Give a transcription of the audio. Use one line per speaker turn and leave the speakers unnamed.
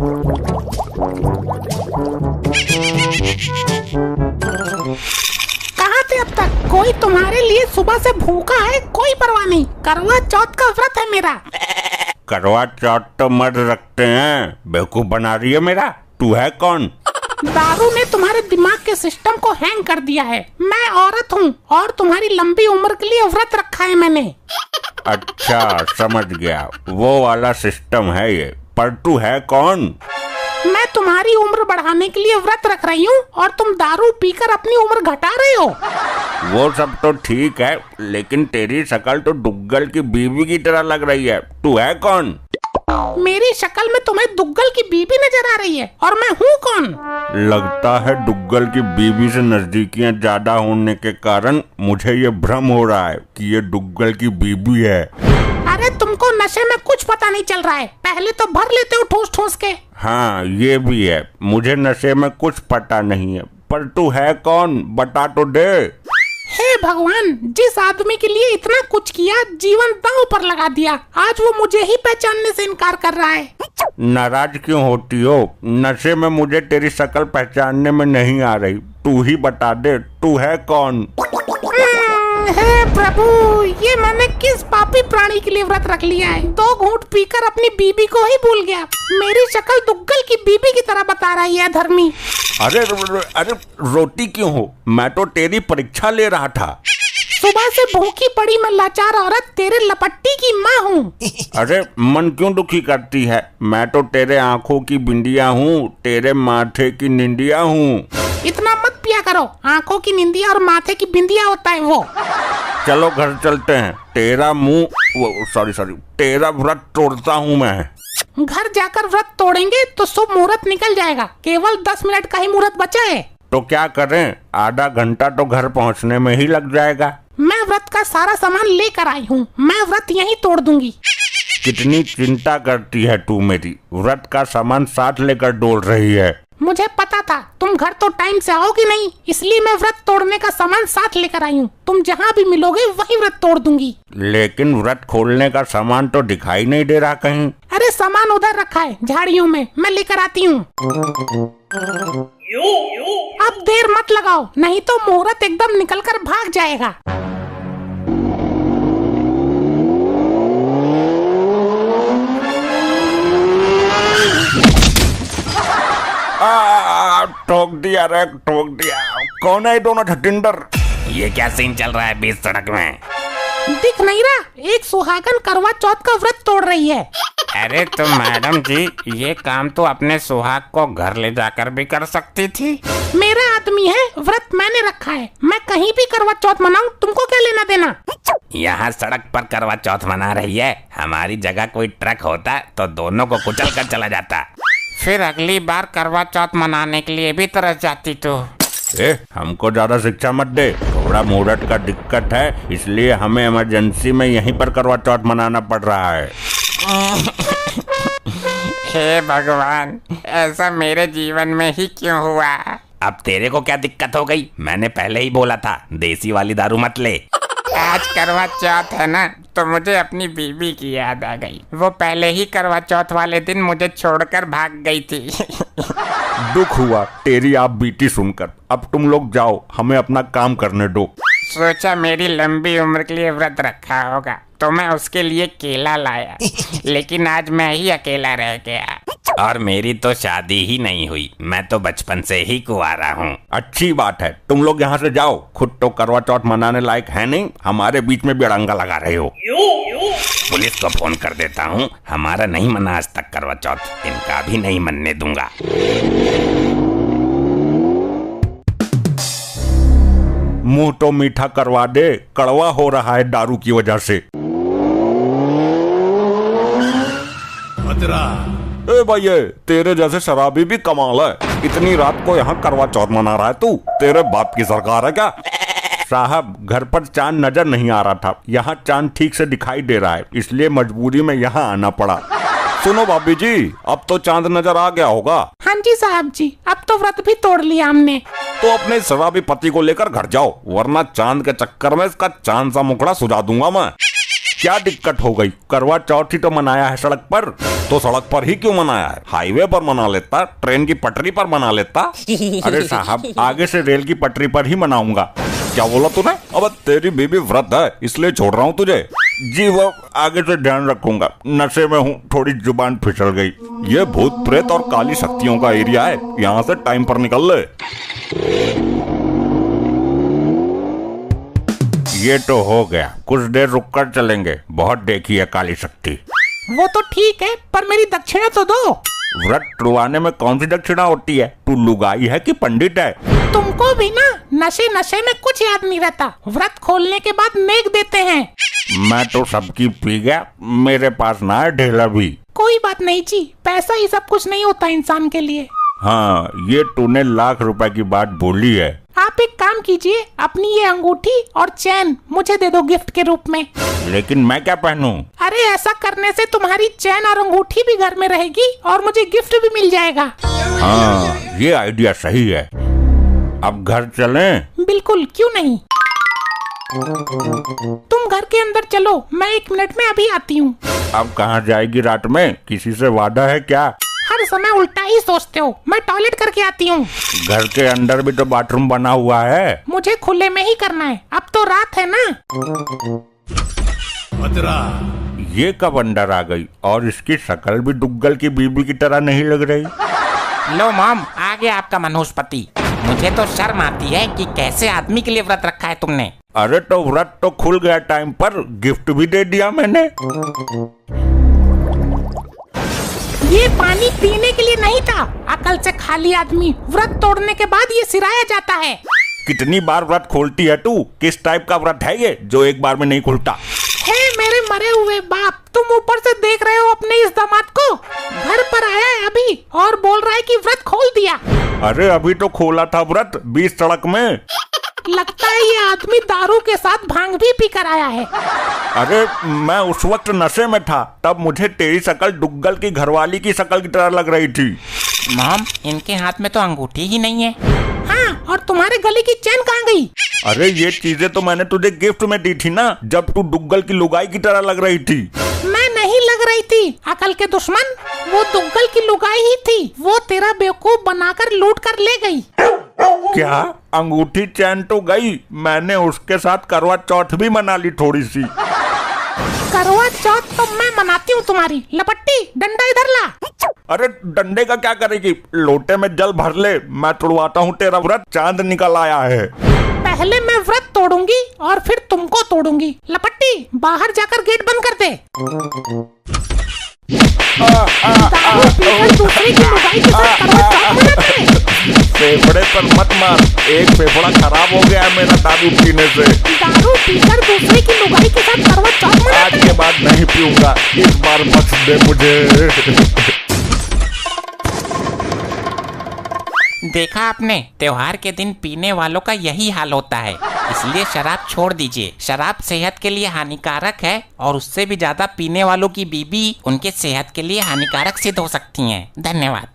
कहाँ थे अब तक? कोई तुम्हारे लिए सुबह से भूखा है, कोई परवाह नहीं। करवा चौथ का व्रत है मेरा।
करवा चौथ तो मर्द रखते हैं, बेवकूफ बना रही है मेरा। तू है कौन?
दारू ने तुम्हारे दिमाग के सिस्टम को हैंग कर दिया है। मैं औरत हूँ और तुम्हारी लंबी उम्र के लिए व्रत रखा है मैंने।
अच्छा समझ गया, वो वाला सिस्टम है ये। पर तू है कौन?
मैं तुम्हारी उम्र बढ़ाने के लिए व्रत रख रही हूँ और तुम दारू पीकर अपनी उम्र घटा रहे हो।
वो सब तो ठीक है, लेकिन तेरी शक्ल तो दुग्गल की बीवी की तरह लग रही है। तू है कौन?
मेरी शक्ल में तुम्हें दुग्गल की बीवी नजर आ रही है और मैं हूँ कौन?
लगता है दुग्गल की बीवी से नजदीकियां ज्यादा होने के कारण मुझे ये भ्रम हो रहा है कि ये दुग्गल की बीवी है।
अरे तुमको नशे में कुछ पता नहीं चल रहा है। पहले तो भर लेते हो ठोस ठोस के।
हाँ ये भी है, मुझे नशे में कुछ पता नहीं है। पर तू है कौन, बता तो दे।
हे भगवान, जिस आदमी के लिए इतना कुछ किया, जीवन दांव पर लगा दिया, आज वो मुझे ही पहचानने से इनकार कर रहा है।
नाराज क्यों होती हो? नशे में मुझे तेरी शक्ल पहचानने में नहीं आ रही। तू ही बता दे, तू है कौन?
हे प्रभु, ये मैंने किस पापी प्राणी के लिए व्रत रख लिया है? 2 घूंट पीकर अपनी बीबी को ही भूल गया। मेरी शक्ल दुग्गल की बीबी की तरह बता रही है धर्मी।
अरे रोटी क्यों हो? मैं तो तेरी परीक्षा ले रहा था।
सुबह से भूखी पड़ी मैं लाचार औरत तेरे लपट्टी की माँ हूँ।
अरे मन क्यों दुखी करती है? मैं तो तेरे आँखों की बिंदिया हूँ, तेरे माथे की निंदिया हूँ।
इतना मत पिया करो, आँखों की निंदिया और माथे की बिंदिया होता है वो।
चलो घर चलते हैं, तेरा मुंह सॉरी तेरा व्रत तोड़ता हूँ मैं।
घर जाकर व्रत तोड़ेंगे तो शुभ मुहूर्त निकल जाएगा। केवल 10 मिनट का ही मुहूर्त बचा है।
तो क्या करें, आधा घंटा तो घर पहुँचने में ही लग जाएगा।
मैं व्रत का सारा सामान लेकर आई हूँ, मैं व्रत यहीं तोड़ दूंगी।
कितनी चिंता करती है तू मेरी, व्रत का सामान साथ लेकर डोल रही है।
मुझे पता था तुम घर तो टाइम से आओगे नहीं, इसलिए मैं व्रत तोड़ने का सामान साथ लेकर आई हूँ। तुम जहाँ भी मिलोगे वहीं व्रत तोड़ दूंगी।
लेकिन व्रत खोलने का सामान तो दिखाई नहीं दे रहा कहीं।
अरे सामान उधर रखा है झाड़ियों में, मैं लेकर आती हूँ। अब देर मत लगाओ, नहीं तो मुहूर्त एकदम निकलकर भाग जाएगा।
ठोक दिया रे, ठोक दिया। कौन है दोनों ठटिंडर?
ये क्या सीन चल रहा है बीच सड़क में?
दिख नहीं रहा? एक सुहागन करवा चौथ का व्रत तोड़ रही है।
अरे तो मैडम जी, ये काम तो अपने सुहाग को घर ले जाकर भी कर सकती थी।
मेरा आदमी है, व्रत मैंने रखा है। मैं कहीं भी करवा चौथ मनाऊं, तुमको क्या लेना देना?
यहाँ सड़क पर करवा चौथ मना रही है। हमारी जगह कोई ट्रक होता तो दोनों को कुचल कर चला जाता। फिर अगली बार करवा चौथ मनाने के लिए भी तरस जाती तो।
हमको ज्यादा शिक्षा मत दे। थोड़ा मुहूर्त का दिक्कत है, इसलिए हमें इमरजेंसी में यहीं पर करवा चौथ मनाना पड़ रहा है।
हे भगवान, ऐसा मेरे जीवन में ही क्यों हुआ? अब तेरे को क्या दिक्कत हो गई? मैंने पहले ही बोला था देसी वाली दारू मत ले। आज करवा चौथ है ना, तो मुझे अपनी बीवी की याद आ गई। वो पहले ही करवा चौथ वाले दिन मुझे छोड़कर भाग गई थी।
दुख हुआ तेरी आप बीती सुनकर। अब तुम लोग जाओ, हमें अपना काम करने दो।
सोचा मेरी लंबी उम्र के लिए व्रत रखा होगा तो मैं उसके लिए केला लाया, लेकिन आज मैं ही अकेला रह गया। और मेरी तो शादी ही नहीं हुई, मैं तो बचपन से ही कुंवारा हूँ।
अच्छी बात है, तुम लोग यहाँ से जाओ। खुद तो करवा चौथ मनाने लायक है नहीं, हमारे बीच में भी अड़ंगा लगा रहे हो।
पुलिस को फोन कर देता हूँ। हमारा नहीं मना आज तक करवा चौथ, इनका भी नहीं मनने दूंगा।
मुंह तो मीठा करवा दे, कड़वा हो रहा है दारू की वजह से। ए भाई, तेरे जैसे शराबी भी कमाल है। इतनी रात को यहाँ करवा चौथ मना रहा है तू? तेरे बाप की सरकार है क्या? साहब, घर पर चांद नजर नहीं आ रहा था, यहाँ चांद ठीक से दिखाई दे रहा है, इसलिए मजबूरी में यहाँ आना पड़ा। सुनो भाभी जी, अब तो चांद नजर आ गया होगा।
हाँ जी साहब जी, अब तो व्रत भी तोड़ लिया हमने।
तो अपने शराबी पति को लेकर घर जाओ, वरना चांद के चक्कर में इसका चांद सा मुखड़ा सुझा दूंगा मैं। क्या दिक्कत हो गई? करवा चौथ ही तो मनाया है सड़क पर, तो सड़क पर ही क्यों मनाया है? हाईवे पर मना लेता, ट्रेन की पटरी पर मना लेता। अरे साहब, आगे से रेल की पटरी पर ही मनाऊंगा। क्या बोला तूने? अब तेरी बीबी व्रत है इसलिए छोड़ रहा हूँ तुझे। जी वो आगे से ध्यान रखूंगा। नशे में हूँ, थोड़ी जुबान फिसल गई। ये भूत प्रेत और काली शक्तियों का एरिया है, यहाँ से टाइम पर निकल ले। ये तो हो गया, कुछ देर रुककर चलेंगे, बहुत देखी है काली शक्ति।
वो तो ठीक है, पर मेरी दक्षिणा तो दो।
व्रत तुड़वाने में कौन सी दक्षिणा होती है? तू लुगाई है कि पंडित है?
तुमको भी ना नशे में कुछ याद नहीं रहता। व्रत खोलने के बाद नेक देते हैं।
मैं तो सबकी पी गया, मेरे पास ना है ढेला भी।
कोई बात नहीं जी, पैसा ही सब कुछ नहीं होता इंसान के लिए।
हाँ, ये तूने लाख रुपए की बात बोली है।
आप एक काम कीजिए, अपनी ये अंगूठी और चैन मुझे दे दो गिफ्ट के रूप में।
लेकिन मैं क्या पहनूं?
अरे ऐसा करने से तुम्हारी चैन और अंगूठी भी घर में रहेगी और मुझे गिफ्ट भी मिल जाएगा।
हाँ, ये आइडिया सही है। अब घर चलें?
बिल्कुल, क्यों नहीं। तुम घर के अंदर चलो, मैं 1 मिनट में अभी आती हूँ।
अब कहाँ जाएगी रात में? किसी से वादा है क्या?
हर समय उल्टा ही सोचते हो। मैं टॉयलेट करके आती हूँ।
घर के अंदर भी तो बाथरूम बना हुआ है।
मुझे खुले में ही करना है, अब तो रात है ना।
ये कब अंदर आ गई? और इसकी शक्ल भी दुग्गल की बीबी की तरह नहीं लग रही।
लो मॉम, आ गया आपका मनोस्पति। मुझे तो शर्म आती है कि कैसे आदमी के लिए व्रत रखा है तुमने।
अरे तो व्रत तो खुल गया टाइम पर, गिफ्ट भी दे दिया मैंने।
ये पानी पीने के लिए नहीं था। अकल से खाली आदमी, व्रत तोड़ने के बाद ये सिराया जाता है।
कितनी बार व्रत खोलती है तू? किस टाइप का व्रत है ये जो एक बार में नहीं खुलता?
हे मेरे मरे हुए बाप, तुम ऊपर से देख रहे हो अपने इस दामाद को? घर पर आया है अभी और बोल रहा है कि व्रत खोल दिया।
अरे अभी तो खोला था व्रत, 20 सड़क में।
लगता है ये आदमी दारू के साथ भांग भी पी कर आया है।
अरे मैं उस वक्त नशे में था, तब मुझे तेरी शक्ल दुग्गल की घरवाली की शक्ल की तरह लग रही थी।
मॉम, इनके हाथ में तो अंगूठी ही नहीं है।
हाँ, और तुम्हारे गले की चैन कहाँ गई?
अरे ये चीजें तो मैंने तुझे गिफ्ट में दी थी ना, जब तू दुग्गल की लुगाई की तरह लग रही थी।
मैं नहीं लग रही थी, अकल के दुश्मन। वो दुग्गल की लुगाई ही थी, वो तेरा बेवकूफ बनाकर लूट कर ले गई।
क्या? अंगूठी चैन तो गई, मैंने उसके साथ करवा चौथ भी मना ली थोड़ी सी।
करवा चौथ तो मैं मनाती हूँ तुम्हारी। लपट्टी, डंडा इधर ला।
अरे डंडे का क्या करेगी? लोटे में जल भर ले, मैं तोड़वाता हूँ तेरा व्रत। चांद निकल आया है।
पहले मैं व्रत तोड़ूंगी और फिर तुमको तोड़ूंगी। लपट्टी, बाहर जाकर गेट बंद कर दे। दारू पीकर दूसरे की लुगाई के साथ करवा चौथ मनाते हैं।
फेफड़े पर मत मार, एक फेफड़ा खराब हो गया है मेरा दारू पीने से।
दारू पीकर दूसरे की लुगाई के साथ करवा चौथ मनाते हैं।
आज के बाद नहीं पीऊंगा, इस बार बख्श दे मुझे।
देखा आपने, त्योहार के दिन पीने वालों का यही हाल होता है। इसलिए शराब छोड़ दीजिए। शराब सेहत के लिए हानिकारक है और उससे भी ज्यादा पीने वालों की बीबी उनके सेहत के लिए हानिकारक सिद्ध हो सकती हैं। धन्यवाद।